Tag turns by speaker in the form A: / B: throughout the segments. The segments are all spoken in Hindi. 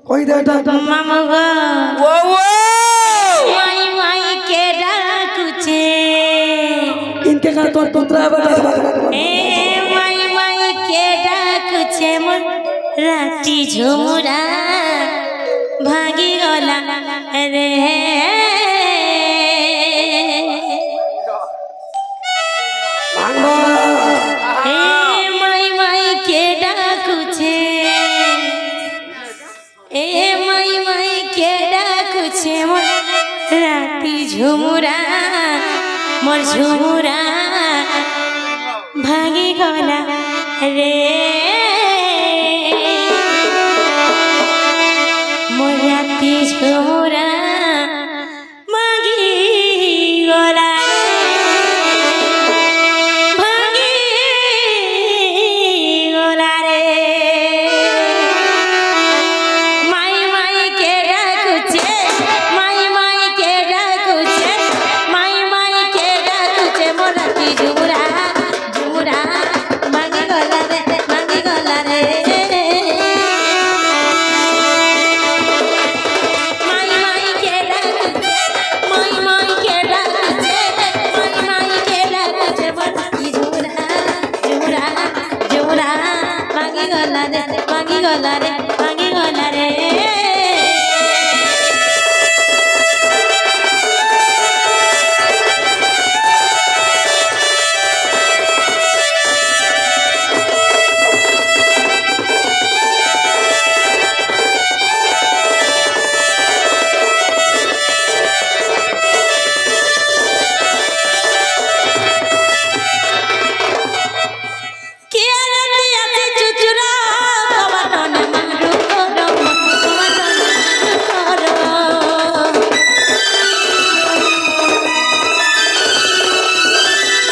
A: কই দেটা
B: মামা গো
C: ও ও
B: মাই মাই কে ডাকুছে
A: ইনকে কা তোর তোতরা বেটা
B: এ মাই মাই কে ডাকুছে মোর রাতি ঝুমুরা ভাগি গলা রে
A: ভাঙবা
B: এ মাই মাই কে ডাকুছে এ মাই মাই কে ডাকুছে মোর রাতি ঝুমুরা মোর ঝুমুরা ভাগি গলা রে মোর রাতি ঝুমুরা ভাগি গলা ভাগি গলা রে মাই মাই কে ডাকুছে মাই মাই কে ডাকুছে মাই মাই কে ডাকুছে মোর রাতি ঝুমুরা ঝুমুরা ভাগি গলা রে ভাগি গলা রে মাই মাই কে ডাকুছে মাই মাই কে ডাকুছে মাই মাই কে ডাকুছে মোর রাতি ঝুমুরা ঝুমুরা ঝুমুরা ভাগি গলা রে ভাগি গলা রে ভাগি গলা রে কে রাতে আছে চুচুরা কবাটনে মারু করো কবাটনে মারু করো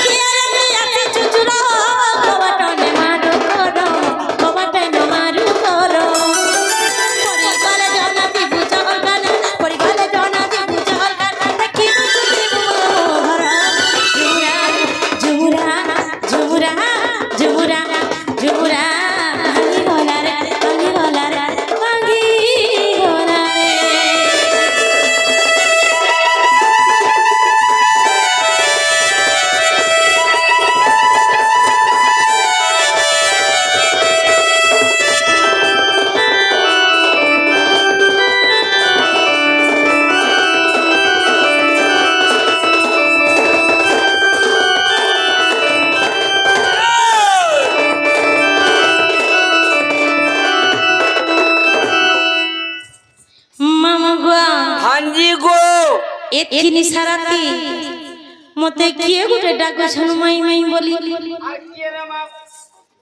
B: কে রাতে আছে চুচুরা কবাটনে মারু করো কবাটনে মারু করো পরিবারে জনা দিবু চল গান পরিবারে জনা দিবু চল গান দেখি দিবু ঘর ঝুমুরা ঝুমুরা ঝুমুরা ঝুমুরা ভাঙি গলা রে ভাঙি গলা রে ভাঙি গলা রে মামা গো
C: হাঞ্জি গো
B: এতখিনি সারাতি মতে কিয়ে গুটে ডাকুছন মাই মাই বলি
C: আর কি রে মা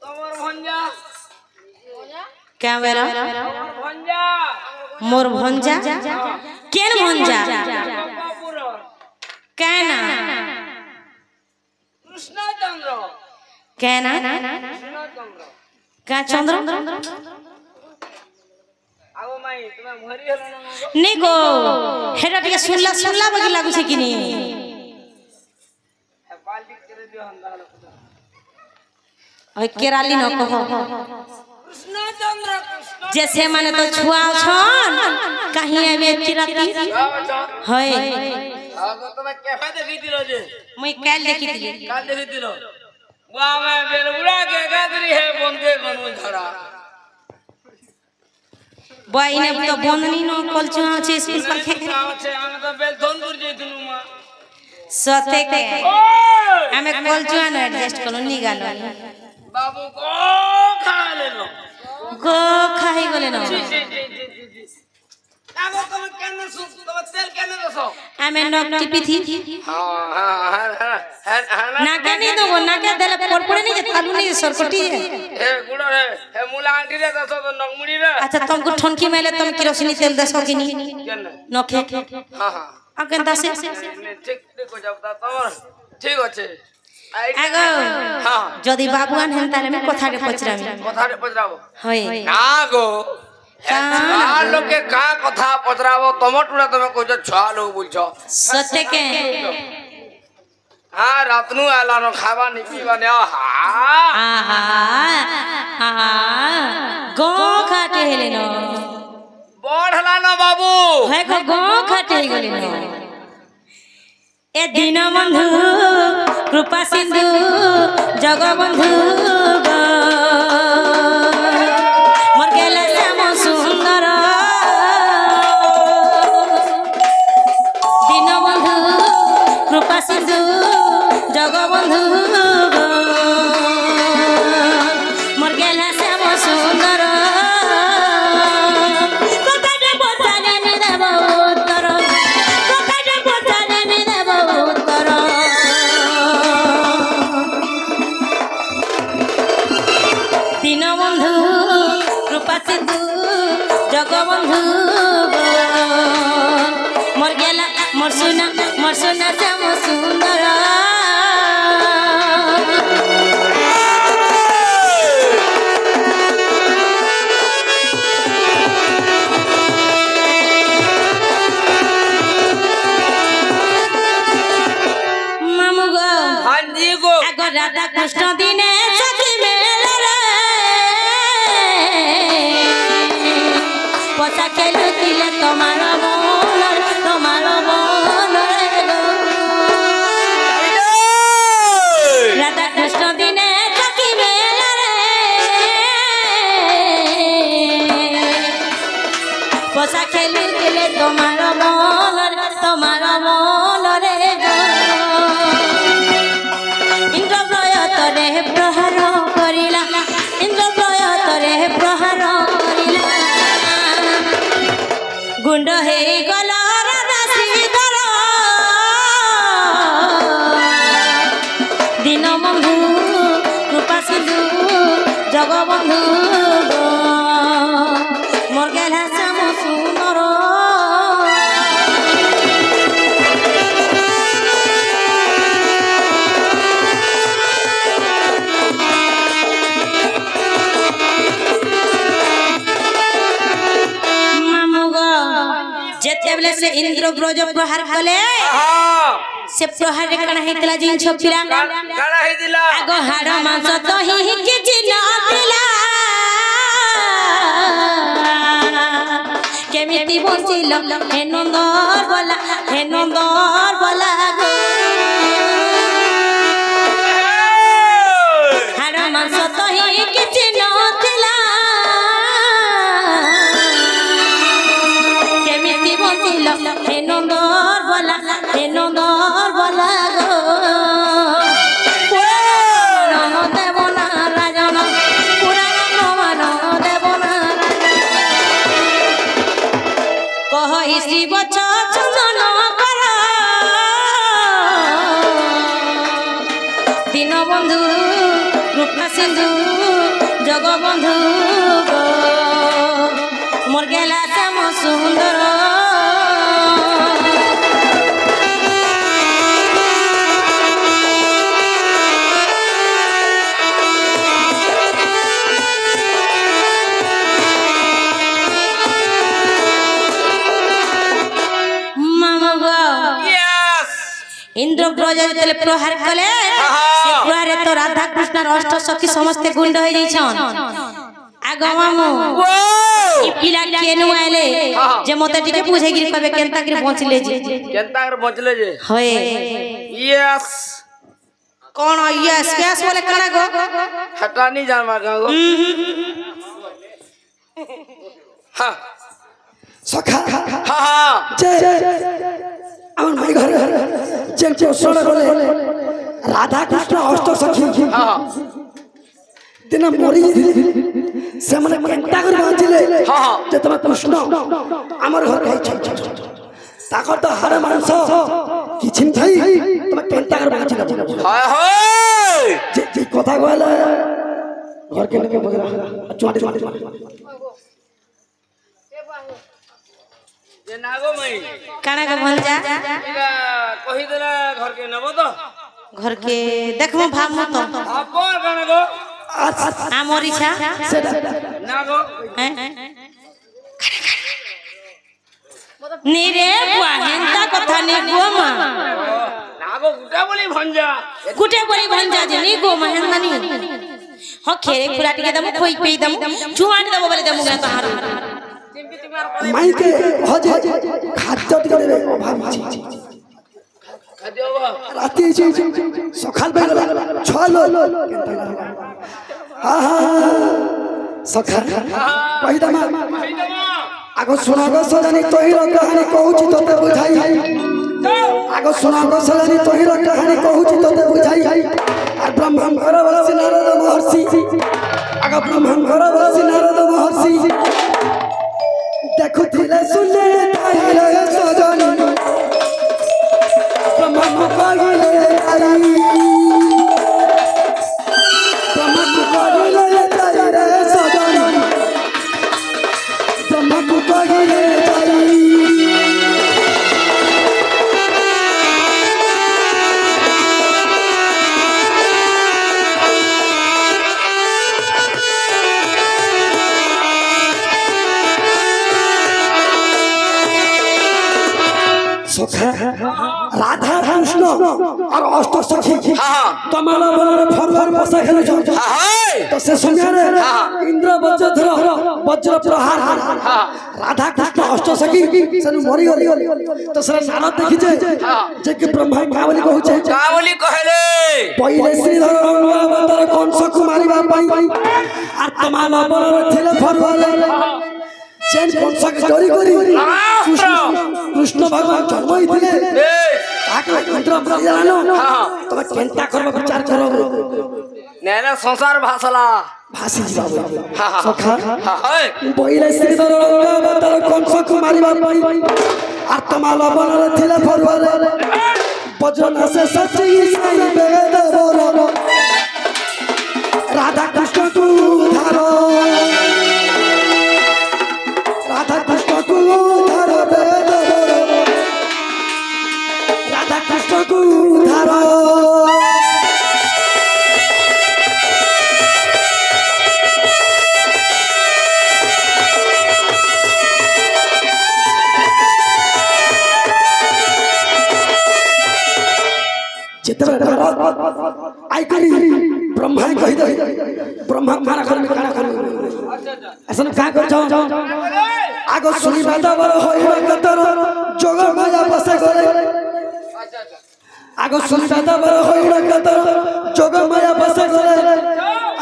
C: তোমার ভঞ্জা
B: ক্যামেরা
C: ভঞ্জা
B: মোর ভঞ্জা কেন ভঞ্জা
C: বাবুর
B: কেন
C: কৃষ্ণচন্দ্র
B: কেন
C: কৃষ্ণচন্দ্র
B: কা চন্দ্র
C: আগো মাই তোমার মরি হলো না গো
B: নে গো হেটা টিকে শুনলা শুনলা বাকি লাগুছে কিনি
C: বালতি করে দিও হন্দা হলো
B: ওই কেরালি ন কহ
C: কৃষ্ণচন্দ্র কৃষ্ণ
B: যে মানে তো ছুয়া ছন কাহি আবে চিরাতি হয়
C: আগো তোমার কেফে দেখি দিল যে
B: মুই কাল দেখি দিলি
C: কাল দেখি দিল বুয়া মে বেলবুড়া के गादरी है बंदे गनु धरा
B: বইনে তো বন্ধনি ন কলচু আছে স্কুল पर খেকে
C: আছে আমি তো বেল ধনপুর যাইতুনু মা
B: সতে কে
C: ওই
B: আমি কলচু আনো অ্যাডজাস্ট করু নি গাল
C: বাবু কো খালে নো
B: গো খাই গলে ন
C: আগো তুমি কেন তোমার তেল কেন দছো
B: আমি নক টিপিথি না কেনি দেবো না কে দেলে পড়পড়ে নি যে থালু নি সরকটি
C: हे गुड़ो रे हे मुला आंटी रे दसो तो नगमुड़ी रे
B: अच्छा तुमको ठनकी मेले तुम किरोसिनी तेल दसो किनी
C: केन
B: नखे
C: हां हां
B: आके दसे
C: ठीक ठीक हो जाबता तमर ठीक আছে
B: আগো
C: हां
B: যদি বাবুয়ান হেন তাহলে আমি কথারে পচরামি
C: কথারে পচরাবো
B: হয়
C: না গো छुआ लोग के का कथा पचराबो तमटुड़ा तमे कह छुआ लोग बोलछ
B: सत्य के
C: हां रातनु आला न खाबा नि पीबा ने
B: आहा आहा गो खाटे हेले न
C: बढ़ला ना बाबू
B: है को गाँव खटे गली ना ए दीन बंधु कृपा सिंधु जगबंधु मोर गेला श्याम सुंदर दीन बंधु कृपा सिंधु जगबंधु मोर गेला श्याम सुंदर ककाटे पचारे मी देव उत्तर ककाटे पचारे मी देव उत्तर दीनबंधु कृपा सिंधु जगबंधु मोर गेला मोर सुना श्याम सुंदर मामू गो
C: हाँ जी गो
B: आगो राधा कृष्ण दिने सखी मेले रे पचा खेलुतिले तोमार मन रे गो राधा कृष्ण दिने सखी मेले रे पचा खेलुतिले तोमार मन रे गो इंद्र प्रयतरे प्रहार करिला इंद्र प्रयतरे प्रहार करिला गुंड हे गला राधा श्रीधर दीनबंधु कृपा सिंधु जगबंधु मोर गेला श्याम सुंदर जेतेबले से इंद्र ब्रज प्रहार कले
C: हाँ
B: से प्रहार रे कणा हेतला जिन छपिला
C: काड़ा ही दिला
B: आगो हाड़ मांस तो ही किछि नथिला केमिति बंचिल हे नंदर बोला गो हाड़ मांस तो ही किछि नथिला हे नंदर बोला गो पुराण देव नारायण पुराण प्रमाण देव नारायण कह शिव चंदन कर दीनबंधु कृपा सिंधु जगबंधु मोर गेला श्याम सुंदर इंद्र ब्रज जेतले प्रहार कले से प्रहारे तो राधा कृष्ण अष्ट सखी समस्त गुंड हो जाइछन आगो मामू ई पिला केनु आले जे मते टिके बुझे गिर कहबे केनता गिर पहुंचले जे होए
C: यस
B: कोन यस केस बोले कणा गो
C: हटा नहीं जान मार गो हां
A: सखा
C: हां
A: আমার মাই ঘরে যে ওসড় বলে রাধা কৃষ্ণ অষ্ট সখী দিন মরি সে মানে কেনটা করে বাঁচিলে যে তোমার কৃষ্ণ আমার ঘরে খাইছে তাকর তো হাড় মাংস কিছু খাই তোমার কেনটা করে বাঁচিলে
C: হায় হায়
A: যে কথা কইলে ঘর কে নাকি বগরা চুঁটে
C: जे नागो मई
B: काना के भंजा
C: इला कहि देला घर के नबो तो
B: घर के देखमो भामो तो
C: अपन काना गो
B: आमोरी छा
C: नागो
B: नी रे बुआ हेंता कथा नी गो मा
C: नागो गुटे बोली भंजा जे नी गो मा हेंता नी हो खेरे खुला टिके दम खोई पे दम चुवान दम बोले दम गा तहार
A: মাইকে হজে খাদ্য টিকে দেবে অভাব আছে রাতে সকাল বেলা ছলো সকাল কহিদামা আগ শোনাগ সজানি তহির কাহানি কହୁছি তোতে বুঝাই আগ শোনাগ সজানি তহির কাহানি কହୁছি তোতে বুঝাই আর ব্রহ্মাঙ্গর বসি নারদ মহর্ষি আগ ব্রহ্মাঙ্গর বসি নারদ মহর্ষি দেখুଥିଲେ শুনে তাইরে সজনি ব্রহ্মাঙ্গ কহিলে আই ব্রহ্মাঙ্গ কহিলে তাইরে সজনি ব্রহ্মাঙ্গ কহিলে তাই রাধা কৃষ্ণ আর অষ্ট সখী তমালা বলরে ফরফর বসা খেলে তো সে সময় ইন্দ্র বজ্র প্রহার রাধা কৃষ্ণ অষ্ট সখী সেন মরি গলি তো সে নারদ দেখিছে যে কি ব্রহ্মা কাবলি কହୁছে
C: কাবলি কহেলে
A: পहिले শ্রীধর অবতার কংসକୁ মারিবা পাই আর তমালা বলরে ଥିଲେ ফরফর চেন কংসকে চোরি করি কৃষ্ণ ভগবান জন্ম হইଥିଲେ তাকে মন্ত্র বলি জানো তবে চিন্তা করব বিচার করব
C: নেনা সংসার ভাসলা
A: ভাসি যাবা সখা বইলে শ্রীধর অবতার কংসକୁ মারিবা পাই আর তমাল বনরে ଥିଲେ ফরওয়ারে বজ্রন সে সচি সাই বেদ বর রাধা কৃষ্ণକୁ ধারো রাধা কৃষ্ণକୁ ধারো বেদ বর রাধা কৃষ্ণକୁ ধারো যেতবে আই করি ব্রহ্মা কহি দে ব্রহ্মা মানা করবি কানা করবি আসলে কা করছ আগ শুনিবা দবর হইবা কতর যোগ মায়া বসে গলে আগ শুনিবা দবর হইবা কতর যোগ মায়া বসে গলে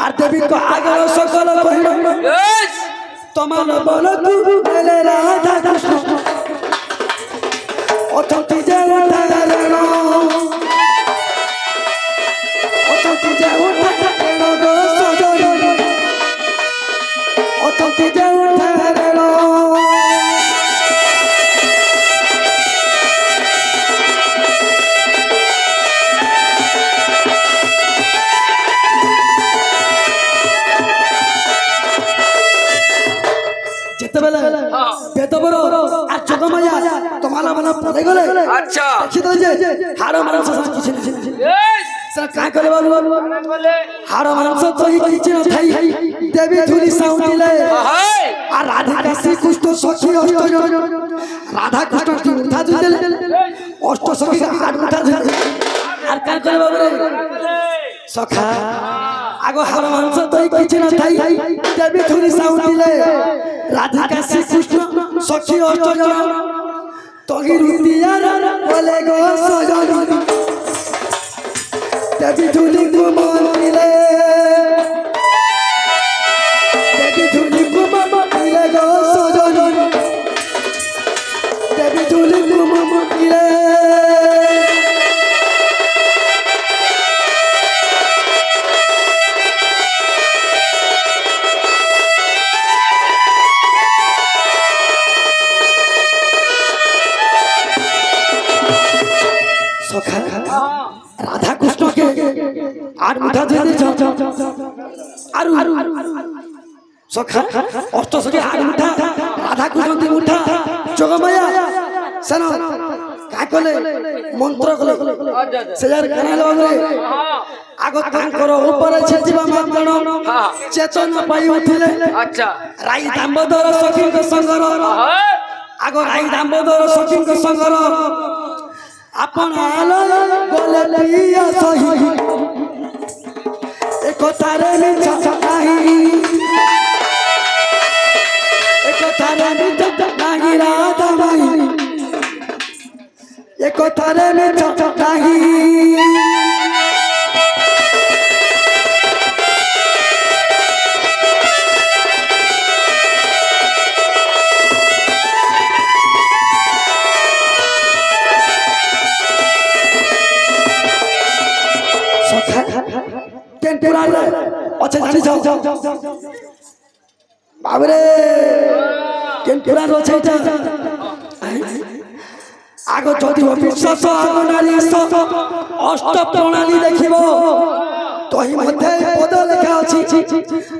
A: আর দেবী তো আগর সকল কহিল তোমার বলতু এলে রাধা কৃষ্ণ অথতি যে উঠারেন অথতি যে উঠারেন গো সজনি অথতি যে উঠারেন যেতবেলে বেদবর আর যোগমায়া তোমালা বলা পড়ে গলে
C: আচ্ছা
A: দেখি তো যে হাড় মাংস কিছু স্যার কা করে বাবু হাড় মাংস তো কিছু না থাই দেবী ধুলি সাউন্ডিলে আর রাধা শ্রীকৃষ্ণ সখী অষ্টজন রাধা কৃষ্ণ কি উঠা দিলে অষ্ট সখী হাড় উঠা দিলে আর কা করে বাবু সখা আগো হাড় মাংস তো কিছু না থাই দেবী ধুলি সাউন্ডিলে রাধিকা শ্রীকৃষ্ণ সখী অষ্টজন তগি রুতিয়ার বলে গো সজনি দেবী ধুলি কুমন দিলে দেবী ধুলি কুমন দিলে গো সজনি দেবী ধুলি কুমন দিলে রাধা কৃষ্ণকে আর মুঠা দিয়ে দিয়েছ আর সখা অষ্ট সখী আর মুঠা রাধা কৃষ্ণ দি মুঠা যোগমায়া সেন কা কলে মন্ত্র কলে সে যার কানাল বাবরে আগ তাঙ্কর উপরে ছেজিবা মাত্রণ চেতন পাই উঠিলে
C: আচ্ছা
A: রাই দাম্বোদর সখীଙ୍କ সঙ্গর আগ রাই দাম্বোদর সখীଙ୍କ সঙ্গর আপন আলো বলে প্রিয় সহি একতারে মিছা নাহি একতা কথারে মিছ নাহি রাধা মাই এ কথারে মিছ নাহি अच्छा जानी जाओ बाबरे केन पुरा रोचे आगो जदि विश्वास आगो नारी अष्ट प्रणाली देखिबो तही मध्ये पद लेखा अछि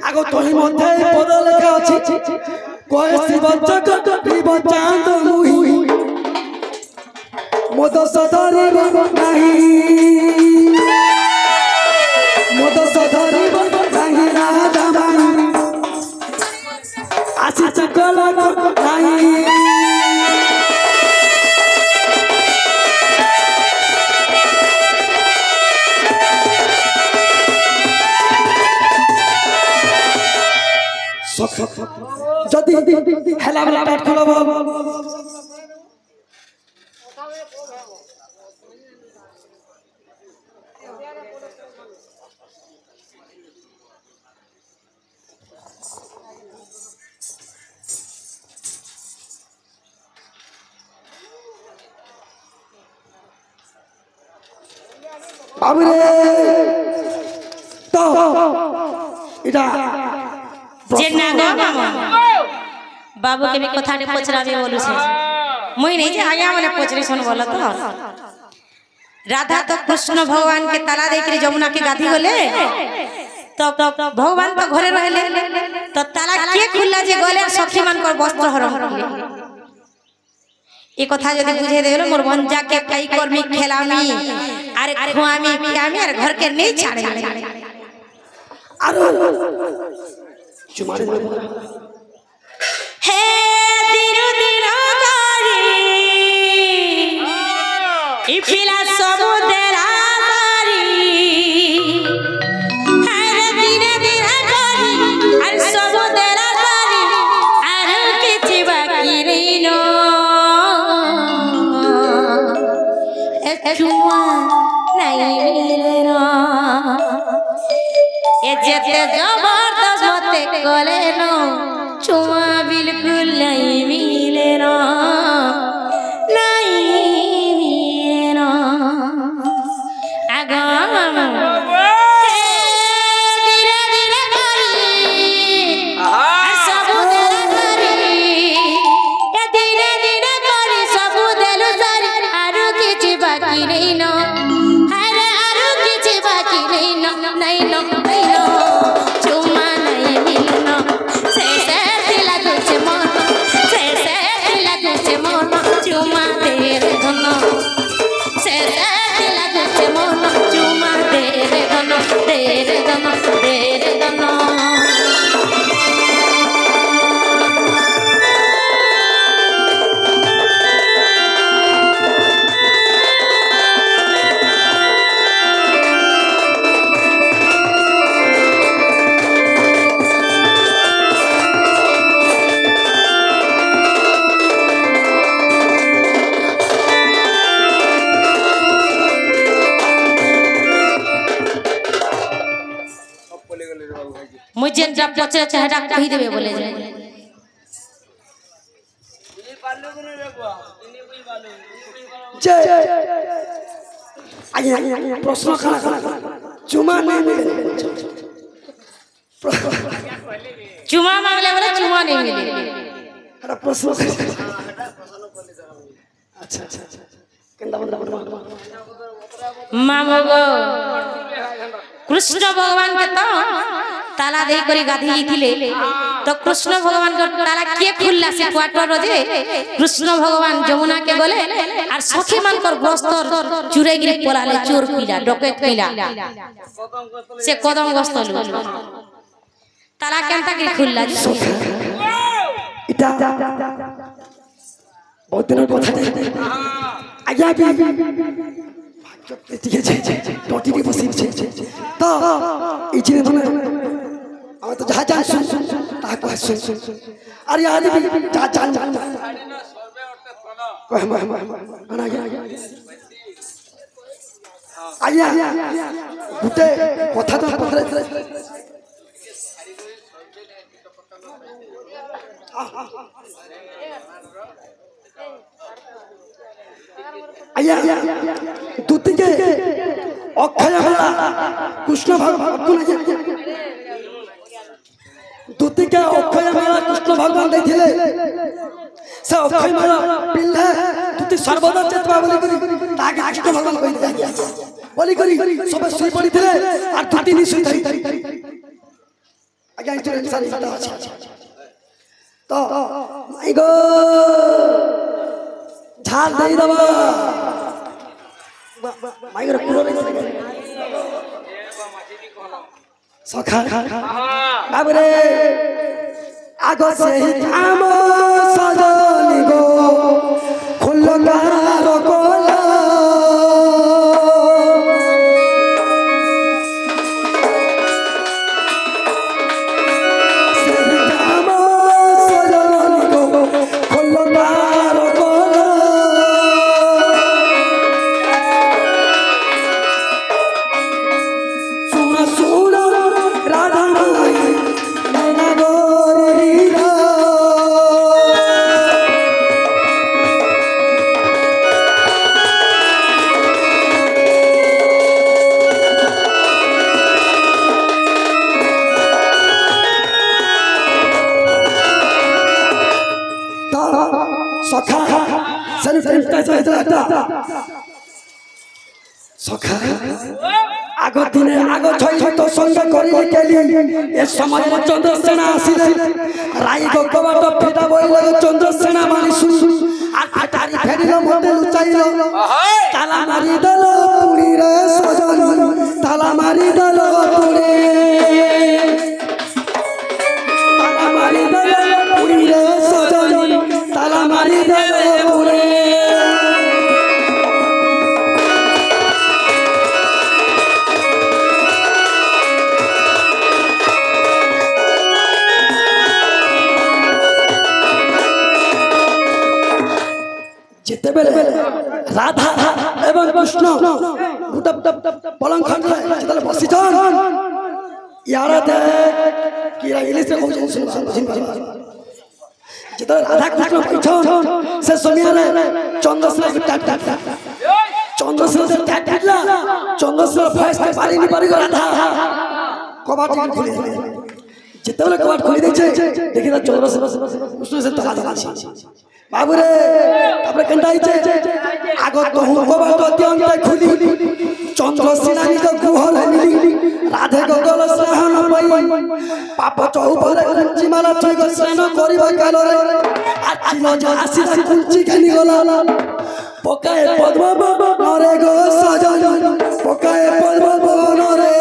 A: आगो तही मध्ये पद लेखा अछि कोय शिव जगत शिव चांद मुहि मोद सदरी नाही मोद सदरी नाही राधा माई आसी चकल नाही जदी हेला वाला पेट खोलब बाबरे तो इटा
B: जे नागो बाबू के भी कथा ने पचराबे बोलु छे मुई नहीं जे आया माने पचरी सुन बोल तो राधा तो कृष्ण भगवान के ताला देख के जमुना के गाधी गले तो भगवान तो घरे रहले तो ताला के खुल्ला जे गले सखी मान को वस्त्र हरण करले ए कथा जदी बुझे देलो मोर बंजा के कई कर्मी खेलामी अरे खुआमी पियामी अरे घर के नहीं छाड़े
A: अरे चुमारे
B: हे दिरो दिरो गारी ई पिला समुद्रा गारी अरे दिने दिने गारी अरे समुद्रा गारी अरे किछि बाकी नहीं नो चुमा नहीं मिले ना ए जेते जबरदस्त मते कोले नो चुमा बिल्कुल नहीं मिले ना नहीं मिले ना आगम धीरे धीरे करी सब करी ए धीरे धीरे करी सब देलु सारी आरु किछि बाकी नहीं नो अरे आरु किछि बाकी नहीं नो नहीं नो नहीं नो चुमा नहीं मिलनो से दिला कुछ मन से दिला कुछ मन चुमा तेरे धन से दिला कुछ मन चुमा तेरे धन तेरे धन तेरे धन मुझे जब पचरे चेहरा कही देबे बोले जे
A: आया प्रश्न खाना चुमा नहीं मिले
B: चुमा मांगले बोले चुमा नहीं मिले
A: अरे प्रश्न अच्छा अच्छा अच्छा केंदा बंदा
B: मामो गो कृष्ण भगवान के तो ताला दे करी गाधी थिले तो कृष्ण भगवान के ताला के खुल्ला से क्वार्टर जे कृष्ण भगवान जमुना के गले और सखी मान कर बस्तर चुरे गिरी पलाले चोर पीला डकैत पीला से कदम गस्तल ताला केनता के खुल्ला
A: इटा बहुत दिन কথা आज्ञा ठीक है टोटी के बसी तो इचने तो तो जहाँ जान सुन ताको सुन अरे आदि जा जान आया गुटे कथा तो पत्रे आया दूती के अक्षय मेला कृष्ण भगवान दूती के अक्षय मेला कृष्ण भगवान देखिले से अक्षय मेला पिल्ले दूती सर्वदा चेतवा बोली करी ताके कृष्ण भगवान कहि दिया बोली करी सब सोई पड़ी थिले आ दूती नि सोई थई आज्ञा इतने सारी बात अछि तो माय गो झाल दे दबा माय गो पुरो नहीं सखा बाबरे आगो से ही काम सजनी गो खुल्लो गारो कोला से ही काम सजनी गो खुल्लो गारो कोला सुना सुना राधा माई नैना गोरी हीरा सखा सर सखा आगो दिने आगो छई तो संग करी केली ए समय चंद्रसेना आसीले राई गोकबाट फेटा बोइले चंद्रसेना मानी सुन आ फाटारी फेडिलो मते लुचाइलो ताला मारी दलो पुड़ी रे सजन ताला मारी दलो पुड़ी ताला मारी दलो पुड़ी रे सजन ताला मारी दलो पुड़ी जिते बेले राधा एवं कृष्ण गुटा पलंग खंड जिते बसी छन यारा दे कि इंग्लिश में कहू सुन जिते राधा कृष्ण बैठन से समय रे चंद्रसेना टाटा चंद्रसेना फेस के पारी नहीं पारी राधा कबाट खोली जिते बेले कबाट खोली देछे देखिला चंद्रसेना कृष्ण से तला बाबू रे तापरे कंडाइचे आगो तो हुकबाट अत्यंत खुली चंद्रसेना निज गुहर हमिली राधे गगल स्नान पई पाप चौपरे कुंची माला थई स्नान करिबा काल रे आचिलो जो आसी कुंची घनी गला पकाए पद्म नरे गो सजन पकाए पद्म नरे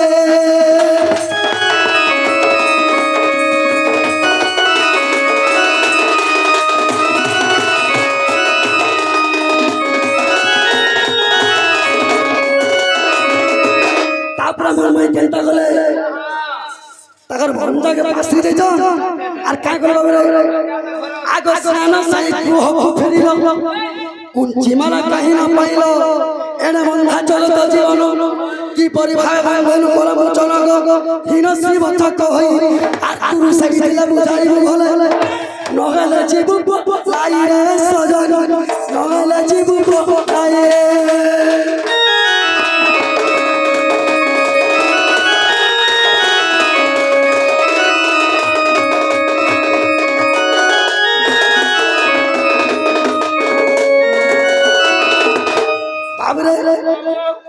A: मैं केंटा गले तगर भंजा के पासी दे जान आर का गले बाबू आगो स्नान साई गुह फेरिलो कुंची माला कहीं ना पाइलो एने बंधा चलत जीवन की परिभाय भाई बहन परम चलग हिन श्री बच्चा कहई आर गुरु सही दिला बुझाई भले नगले जीबु लाई रे सजन नगले जीबु लाई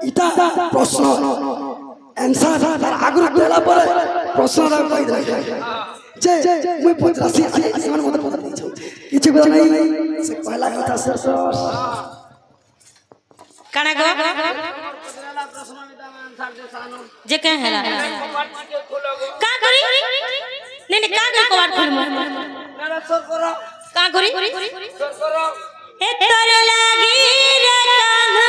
A: इटा प्रश्न आंसर तार आगुर देला परे प्रश्न रा कहि दे जे मुई पचासी आसमान मत पता नहीं किछ बता नहीं से पहला कथा से
B: काना गो जे कह हैला का करी नहीं का करी कबाट खोल मेरा सर करो का करी सर करो ए तोरे लागी रे कान्हा